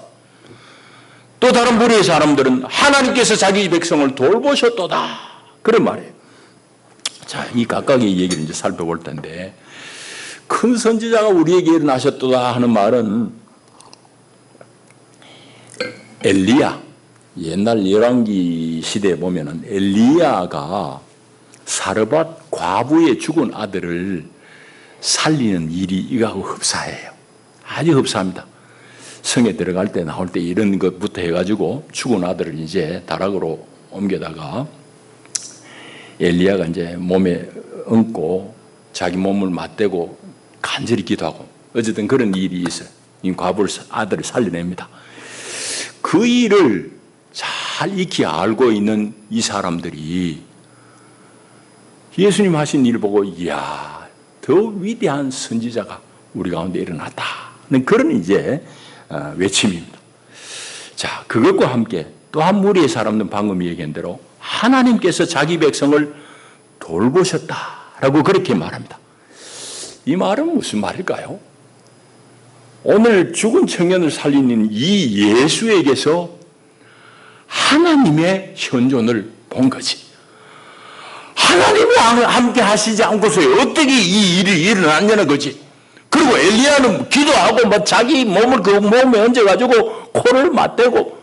또 다른 부류의 사람들은 하나님께서 자기 백성을 돌보셨도다. 그런 말이에요. 자, 이 각각의 얘기를 이제 살펴볼 텐데, 큰 선지자가 우리에게 일어나셨도다 하는 말은 엘리야, 옛날 열왕기 시대에 보면은 엘리야가 사르밧 과부의 죽은 아들을 살리는 일이 이거하고 흡사해요. 아주 흡사합니다. 성에 들어갈 때 나올 때 이런 것부터 해가지고 죽은 아들을 이제 다락으로 옮겨다가 엘리야가 이제 몸에 얹고 자기 몸을 맞대고 간절히 기도하고 어쨌든 그런 일이 있어요. 이 과부 아들을 살려냅니다. 그 일을 잘 익히 알고 있는 이 사람들이 예수님 하신 일을 보고 이야, 더 위대한 선지자가 우리 가운데 일어났다는 그런 이제 외침입니다. 자, 그것과 함께 또 한 무리의 사람들은 방금 얘기한 대로 하나님께서 자기 백성을 돌보셨다라고 그렇게 말합니다. 이 말은 무슨 말일까요? 오늘 죽은 청년을 살리는 이 예수에게서 하나님의 현존을 본 거지. 하나님이 함께 하시지 않고서 어떻게 이 일이 일어났냐는 거지. 그리고 엘리야는 기도하고 뭐 자기 몸을 그 몸에 얹어가지고 코를 맞대고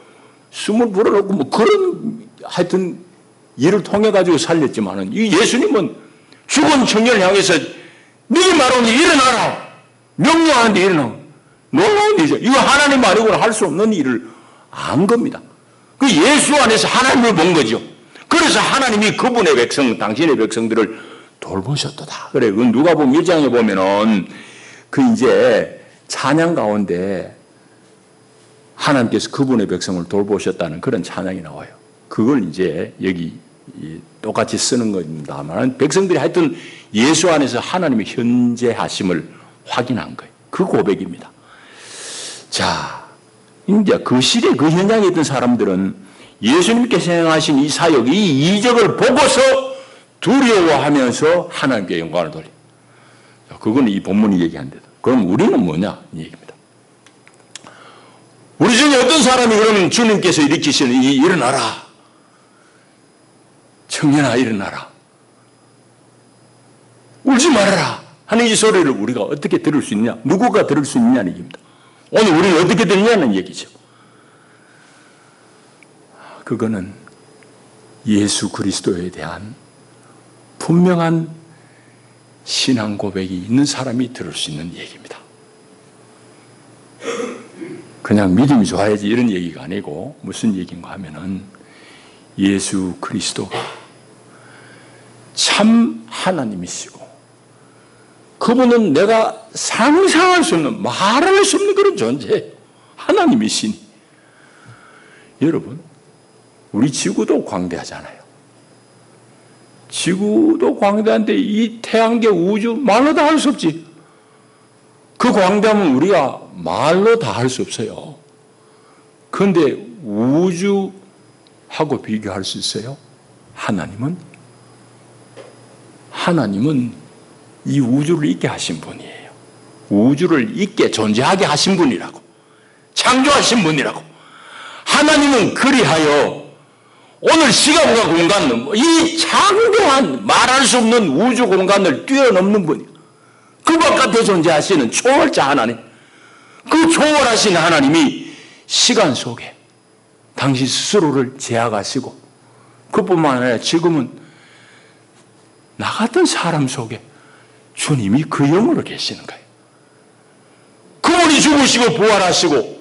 숨을 불어넣고 뭐 그런 하여튼 일을 통해가지고 살렸지만은 이 예수님은 죽은 청년을 향해서 네 말하니 일어나라. 명령하는데 일어나. 놀라운 일이죠. 이거 하나님 아니고는 할 수 없는 일을 안 겁니다. 그 예수 안에서 하나님을 본 거죠. 그래서 하나님이 그분의 백성, 당신의 백성들을 돌보셨도다. 그래, 그 누가복음 1장에 보면은 그 이제 찬양 가운데 하나님께서 그분의 백성을 돌보셨다는 그런 찬양이 나와요. 그걸 이제 여기 똑같이 쓰는 겁니다만 백성들이 하여튼 예수 안에서 하나님의 현재하심을 확인한 거예요. 그 고백입니다. 자, 이제 그 시대 그 현장에 있던 사람들은 예수님께서 행하신 이 사역, 이 이적을 보고서 두려워하면서 하나님께 영광을 돌려. 그거는 이 본문이 얘기한 대로. 그럼 우리는 뭐냐? 이 얘기입니다. 우리 중에 어떤 사람이 그러면 주님께서 일으키시는 이 일어나라. 청년아 일어나라. 울지 말아라. 하는 이 소리를 우리가 어떻게 들을 수 있냐? 누구가 들을 수 있냐는 얘기입니다. 오늘 우리는 어떻게 들냐는 얘기죠. 그거는 예수 그리스도에 대한 분명한 신앙 고백이 있는 사람이 들을 수 있는 얘기입니다. 그냥 믿음이 좋아야지 이런 얘기가 아니고 무슨 얘기인가 하면은 예수 그리스도가 참 하나님이시고 그분은 내가 상상할 수 없는 말할 수 없는 그런 존재예요. 하나님이시니. 여러분 우리 지구도 광대하잖아요. 지구도 광대한데 이 태양계 우주 말로 다 할 수 없지. 그 광대함은 우리가 말로 다 할 수 없어요. 그런데 우주하고 비교할 수 있어요? 하나님은 이 우주를 있게 하신 분이에요. 우주를 있게 존재하게 하신 분이라고. 창조하신 분이라고. 하나님은 그리하여 오늘 시간과 공간, 이 창조한 말할 수 없는 우주 공간을 뛰어넘는 분이에요. 그 바깥에 존재하시는 초월자 하나님. 그 초월하신 하나님이 시간 속에 당신 스스로를 제약하시고 그뿐만 아니라 지금은 나 같은 사람 속에 주님이 그 영으로 계시는 거예요. 그분이 죽으시고 부활하시고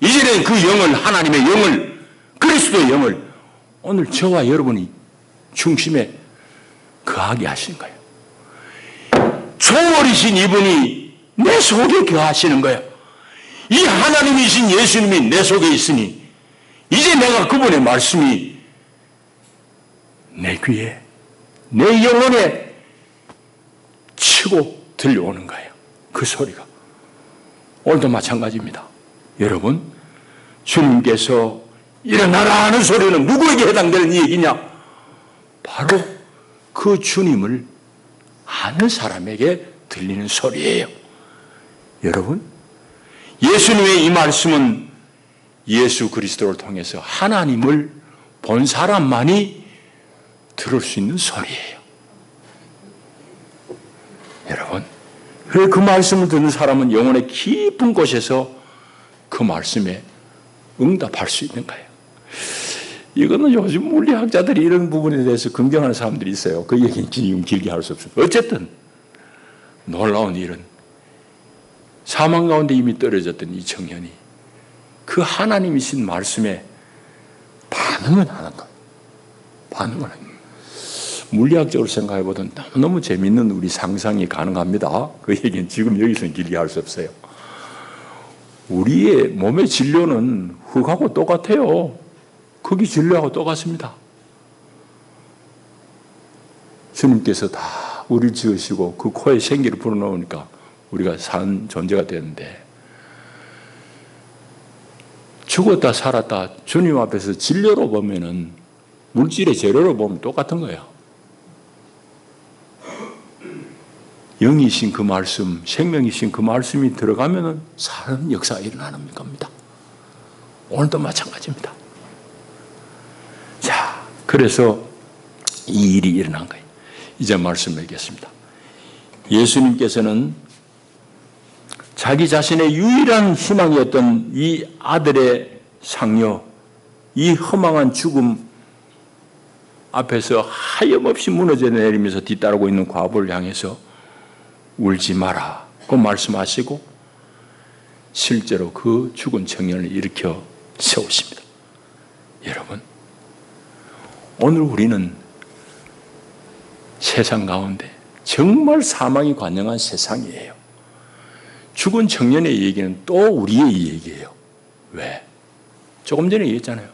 이제는 그 영을, 하나님의 영을, 그리스도의 영을 오늘 저와 여러분이 중심에 거하게 하시는 거예요. 초월이신 이분이 내 속에 거하시는 거예요. 이 하나님이신 예수님이 내 속에 있으니 이제 내가 그분의 말씀이 내 귀에, 내 영혼에 치고 들려오는 거예요. 그 소리가. 오늘도 마찬가지입니다. 여러분, 주님께서 일어나라 하는 소리는 누구에게 해당되는 얘기냐? 바로 그 주님을 아는 사람에게 들리는 소리예요. 여러분, 예수님의 이 말씀은 예수 그리스도를 통해서 하나님을 본 사람만이 들을 수 있는 소리예요. 여러분, 그 말씀을 듣는 사람은 영혼의 깊은 곳에서 그 말씀에 응답할 수 있는 거예요. 이거는 요즘 물리학자들이 이런 부분에 대해서 긍정하는 사람들이 있어요. 그 얘기는 지금 길게 할 수 없어요. 어쨌든 놀라운 일은 사망 가운데 이미 떨어졌던 이 청년이 그 하나님이신 말씀에 반응을 하는 거예요. 반응을 하는 거예요. 물리학적으로 생각해보면 너무 재밌는 우리 상상이 가능합니다. 그 얘기는 지금 여기서는 길게 할 수 없어요. 우리의 몸의 진료는 흙하고 똑같아요. 거기 진료하고 똑같습니다. 주님께서 다 우리를 지으시고 그 코에 생기를 불어넣으니까 우리가 사는 존재가 되는데 죽었다 살았다 주님 앞에서 진료로 보면은 물질의 재료로 보면 똑같은 거예요. 영이신 그 말씀, 생명이신 그 말씀이 들어가면은 사는 역사가 일어나는 겁니다. 오늘도 마찬가지입니다. 자, 그래서 이 일이 일어난 거예요. 이제 말씀을 드리겠습니다. 예수님께서는 자기 자신의 유일한 희망이었던 이 아들의 상여, 이 허망한 죽음 앞에서 하염없이 무너져 내리면서 뒤따르고 있는 과부를 향해서 울지 마라 고 말씀하시고 실제로 그 죽은 청년을 일으켜 세우십니다. 여러분, 오늘 우리는 세상 가운데 정말 사망이 관영한 세상이에요. 죽은 청년의 얘기는 또 우리의 얘기예요. 왜? 조금 전에 얘기했잖아요.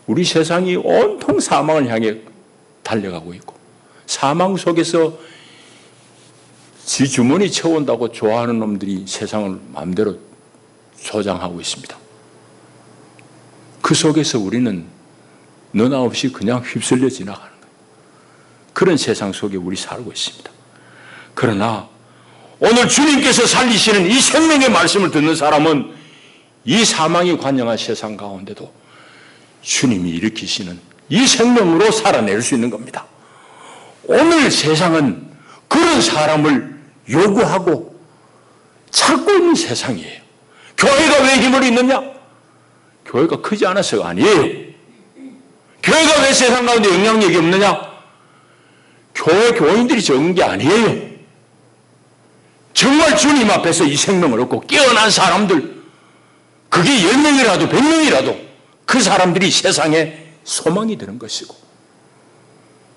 우리 세상이 온통 사망을 향해 달려가고 있고 사망 속에서 지 주머니 채운다고 좋아하는 놈들이 세상을 마음대로 조장하고 있습니다. 그 속에서 우리는 너나 없이 그냥 휩쓸려 지나가는 거예요. 그런 세상 속에 우리 살고 있습니다. 그러나 오늘 주님께서 살리시는 이 생명의 말씀을 듣는 사람은 이 사망이 관영한 세상 가운데도 주님이 일으키시는 이 생명으로 살아낼 수 있는 겁니다. 오늘 세상은 그런 사람을 요구하고 찾고 있는 세상이에요. 교회가 왜 힘을 있느냐? 교회가 크지 않아서가 아니에요. 교회가 왜 세상 가운데 영향력이 없느냐? 교회 교인들이 적은 게 아니에요. 정말 주님 앞에서 이 생명을 얻고 깨어난 사람들, 그게 10명이라도 100명이라도 그 사람들이 세상에 소망이 되는 것이고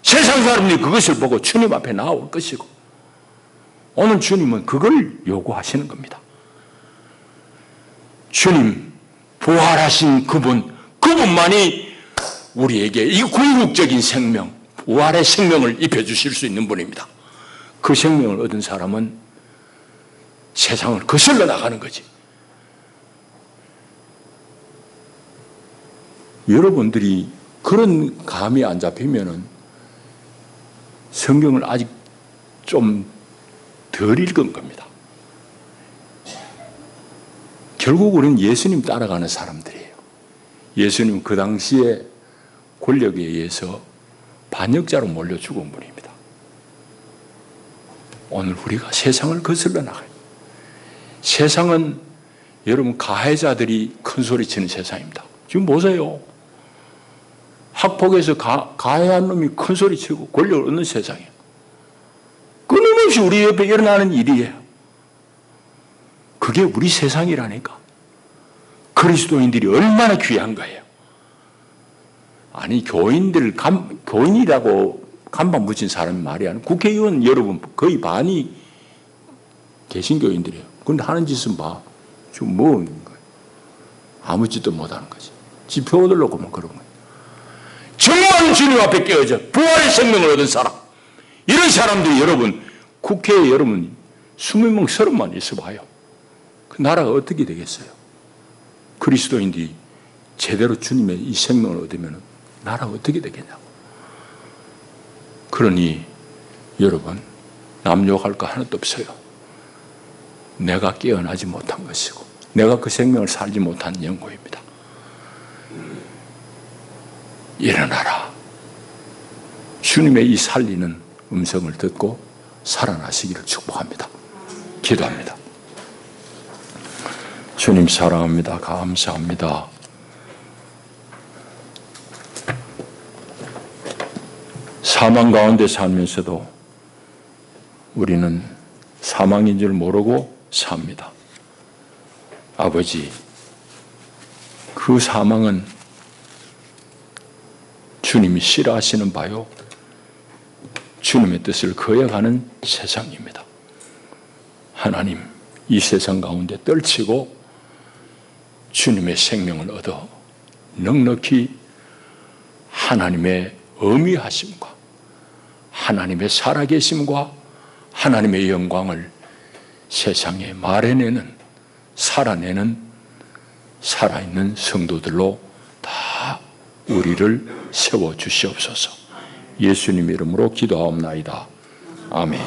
세상 사람들이 그것을 보고 주님 앞에 나올 것이고 오늘 주님은 그걸 요구하시는 겁니다. 주님, 부활하신 그분만이 우리에게 이 궁극적인 생명, 부활의 생명을 입혀주실 수 있는 분입니다. 그 생명을 얻은 사람은 세상을 거슬러 나가는 거지. 여러분들이 그런 감이 안 잡히면은 성경을 아직 좀 덜 읽은 겁니다. 결국 우리는 예수님 따라가는 사람들이에요. 예수님 그 당시에 권력에 의해서 반역자로 몰려 죽은 분입니다. 오늘 우리가 세상을 거슬러 나가요. 세상은 여러분 가해자들이 큰 소리 치는 세상입니다. 지금 보세요. 학폭에서 가해한 놈이 큰 소리 치고 권력을 얻는 세상이에요. 끊임없이 우리 옆에 일어나는 일이에요. 그게 우리 세상이라니까. 그리스도인들이 얼마나 귀한 거예요. 아니, 교인이라고 간판 붙인 사람이 말이 아니고, 국회의원 여러분 거의 반이 개신교인들이에요. 근데 하는 짓은 봐. 지금 뭐 있는 거예요? 아무 짓도 못 하는 거지. 지표 얻으려고 뭐 그런 거예요. 정말 주님 앞에 깨어져 부활의 생명을 얻은 사람, 이런 사람들이 여러분, 국회에 여러분 20명, 30만 있어봐요. 그 나라가 어떻게 되겠어요? 그리스도인들이 제대로 주님의 이 생명을 얻으면 나라가 어떻게 되겠냐고. 그러니 여러분, 남 욕할 거 하나도 없어요. 내가 깨어나지 못한 것이고 내가 그 생명을 살지 못한 영혼입니다. 일어나라. 주님의 이 살리는 음성을 듣고 살아나시기를 축복합니다. 기도합니다. 주님 사랑합니다. 감사합니다. 사망 가운데 살면서도 우리는 사망인 줄 모르고 삽니다. 아버지, 그 사망은 주님이 싫어하시는 바요, 주님의 뜻을 거역하는 세상입니다. 하나님, 이 세상 가운데 떨치고 주님의 생명을 얻어 넉넉히 하나님의 어미하심과 하나님의 살아계심과 하나님의 영광을 세상에 말해내는, 살아내는 살아있는 성도들로 다 우리를 세워주시옵소서. 예수님 이름으로 기도하옵나이다. 아멘.